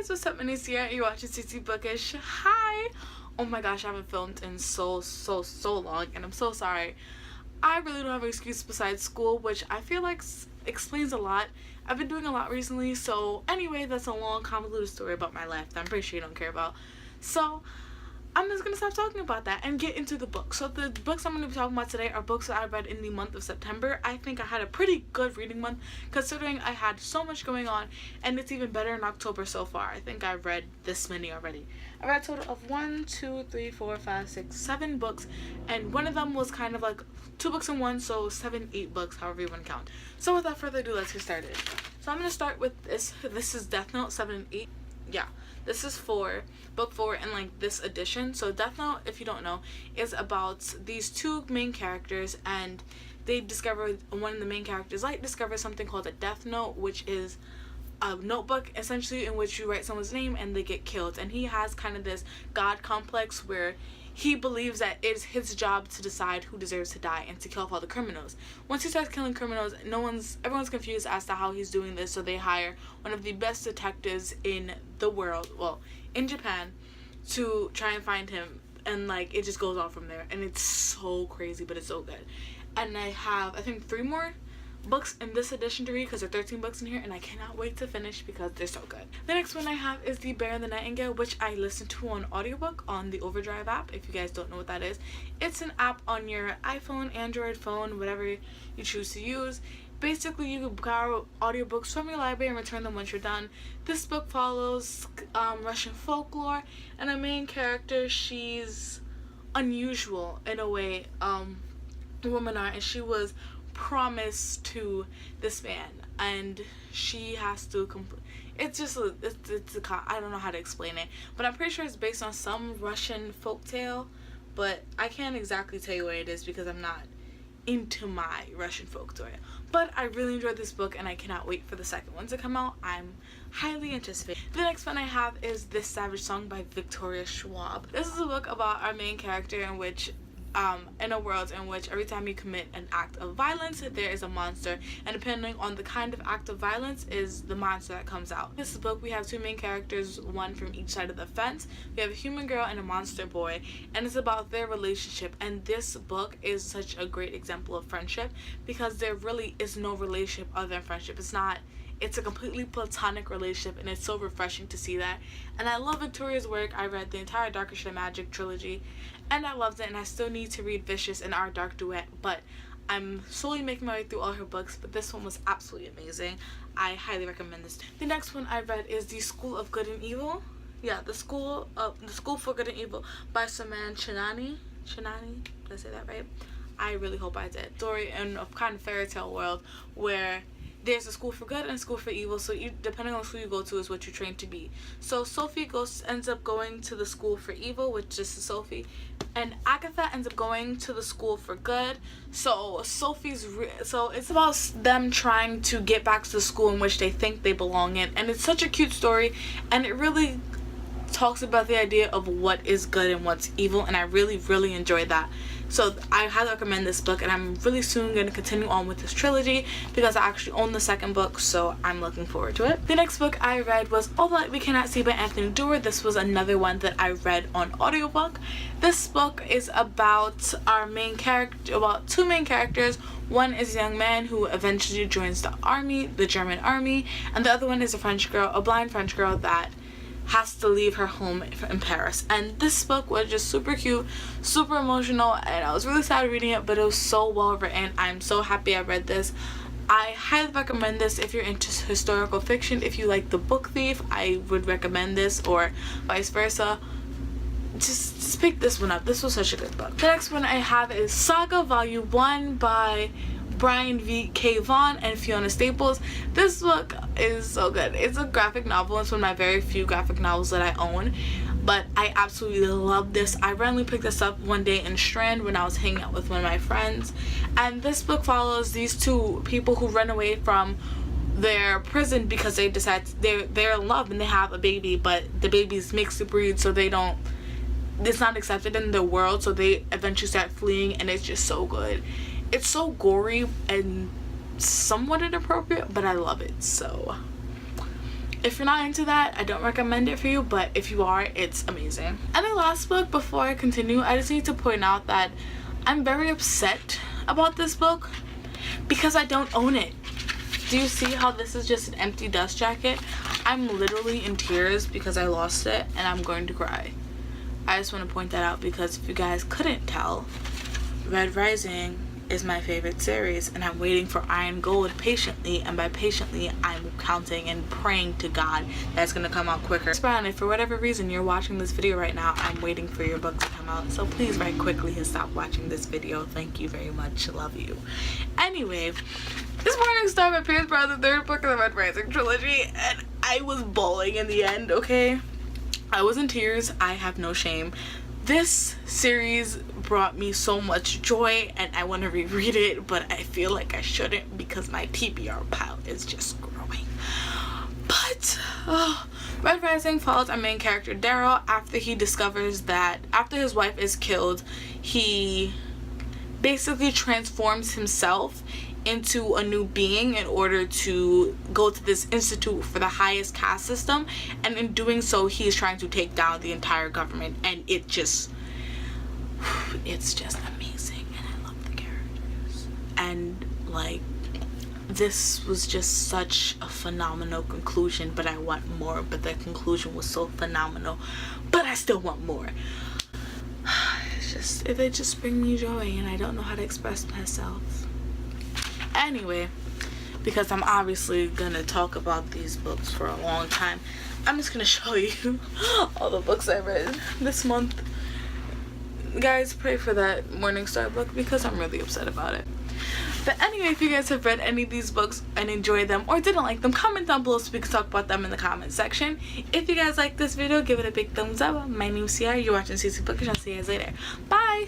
guys, what's up? Manisha, you're watching CC Bookish. Hi! Oh my gosh, I haven't filmed in so long, and I'm so sorry. I really don't have an excuse besides school, which I feel like explains a lot. I've been doing a lot recently, so anyway, that's a long, convoluted story about my life that I'm pretty sure you don't care about. So, I'm just going to stop talking about that and get into the book. So the books I'm going to be talking about today are books that I read in the month of September. I think I had a pretty good reading month considering I had so much going on, and it's even better in October so far. I think I've read this many already. I read a total of 7 books, and one of them was kind of like 2 books in one, so 8 books, however you want to count. So without further ado, let's get started. So I'm going to start with this. This is Death Note 7 and 8. Yeah, this is book 4 in like this edition. So Death Note, if you don't know, is about these 2 main characters, and they discover, one of the main characters discovers something called a Death Note, which is a notebook essentially in which you write someone's name and they get killed. And he has kind of this god complex where he believes that it's his job to decide who deserves to die and to kill off all the criminals. Once he starts killing criminals, everyone's confused as to how he's doing this, so they hire one of the best detectives in the world, well, in Japan, to try and find him, and like it just goes on from there, and it's so crazy, but it's so good. And I have, I think, 3 more books in this edition to read because there are 13 books in here, and I cannot wait to finish because they're so good. The next one I have is The Bear and the Nightingale, which I listened to on audiobook on the Overdrive app. If you guys don't know what that is, it's an app on your iPhone, Android phone, whatever you choose to use. Basically, you can borrow audiobooks from your library and return them once you're done. This book follows Russian folklore, and a main character, she's unusual in a way, women are, and she was promised to this man, and she has to it's a I don't know how to explain it, but I'm pretty sure it's based on some Russian folktale, but I can't exactly tell you what it is because I'm not into my Russian folklore. But I really enjoyed this book, and I cannot wait for the second one to come out. I'm highly anticipating. The next one I have is This Savage Song by Victoria Schwab. This is a book about our main character in which in a world in which every time you commit an act of violence, there is a monster, and depending on the kind of act of violence is the monster that comes out. In this book, we have 2 main characters, one from each side of the fence. We have a human girl and a monster boy, and it's about their relationship. And this book is such a great example of friendship because there really is no relationship other than friendship. It's a completely platonic relationship, and it's so refreshing to see that. And I love Victoria's work. I read the entire Darker Shade of Magic trilogy, and I loved it, and I still need to read Vicious and Our Dark Duet, but I'm slowly making my way through all her books, but this one was absolutely amazing. I highly recommend this. The next one I read is The School of Good and Evil. Yeah, The School for Good and Evil by Saman Chinani. Did I say that right? I really hope I did. Story in a kind of fairy tale world where there's a school for good and a school for evil, so depending on who you go to is what you're trained to be. So Sophie ends up going to the school for evil, which is Sophie, and Agatha ends up going to the school for good. So it's about them trying to get back to the school in which they think they belong in, and it's such a cute story, and it really talks about the idea of what is good and what's evil, and I really enjoyed that. So I highly recommend this book, and I'm really soon going to continue on with this trilogy because I actually own the second book, so I'm looking forward to it. The next book I read was All That We Cannot See by Anthony Doerr. This was another one that I read on audiobook. This book is about our main character, about 2 main characters. One is a young man who eventually joins the army, the German army, and the other one is a blind French girl that has to leave her home in Paris. And this book was just super cute, super emotional, and I was really sad reading it, but it was so well written. I'm so happy I read this. I highly recommend this if you're into historical fiction. If you like The Book Thief, I would recommend this, or vice versa. Just pick this one up. This was such a good book. The next one I have is Saga Volume 1 by Brian K. Vaughan and Fiona Staples. This book is so good. It's a graphic novel. It's one of my very few graphic novels that I own, but I absolutely love this. I randomly picked this up one day in Strand when I was hanging out with one of my friends, and this book follows these 2 people who run away from their prison because they decide they're in love and they have a baby, but the baby's mixed breed, so it's not accepted in their world, so they eventually start fleeing, and it's just so good. It's so gory and somewhat inappropriate, but I love it. So If you're not into that, I don't recommend it for you, but if you are, it's amazing. And the last book, before I continue, I just need to point out that I'm very upset about this book because I don't own it. Do you see how this is just an empty dust jacket? I'm literally in tears because I lost it and I'm going to cry. I just want to point that out because if you guys couldn't tell, Red Rising is my favorite series and I'm waiting for Iron Gold patiently, and by patiently I'm counting and praying to God that's gonna come out quicker. Strand, if for whatever reason you're watching this video right now, I'm waiting for your book to come out, so please write quickly and stop watching this video. Thank you very much. Love you. Anyway, this Morning Star by Pierce Brown, the third book of the Red Rising trilogy, and I was bawling in the end, okay? I was in tears. I have no shame. This series brought me so much joy and I want to reread it, but I feel like I shouldn't because my TBR pile is just growing. But Red Rising follows our main character Daryl after he discovers that after his wife is killed, he basically transforms himself into a new being in order to go to this institute for the highest caste system, and in doing so he's trying to take down the entire government, and it's just amazing and I love the characters. And like, this was just such a phenomenal conclusion, but I want more. But the conclusion was so phenomenal, but I still want more. They just bring me joy and I don't know how to express myself. Anyway, because I'm obviously gonna talk about these books for a long time, I'm just gonna show you all the books I read this month. Guys, pray for that Morning Star book because I'm really upset about it. But anyway, if you guys have read any of these books and enjoyed them or didn't like them, comment down below so we can talk about them in the comment section. If you guys like this video, give it a big thumbs up. My name's Ciara. You're watching CC Bookish. I'll see you guys later. Bye!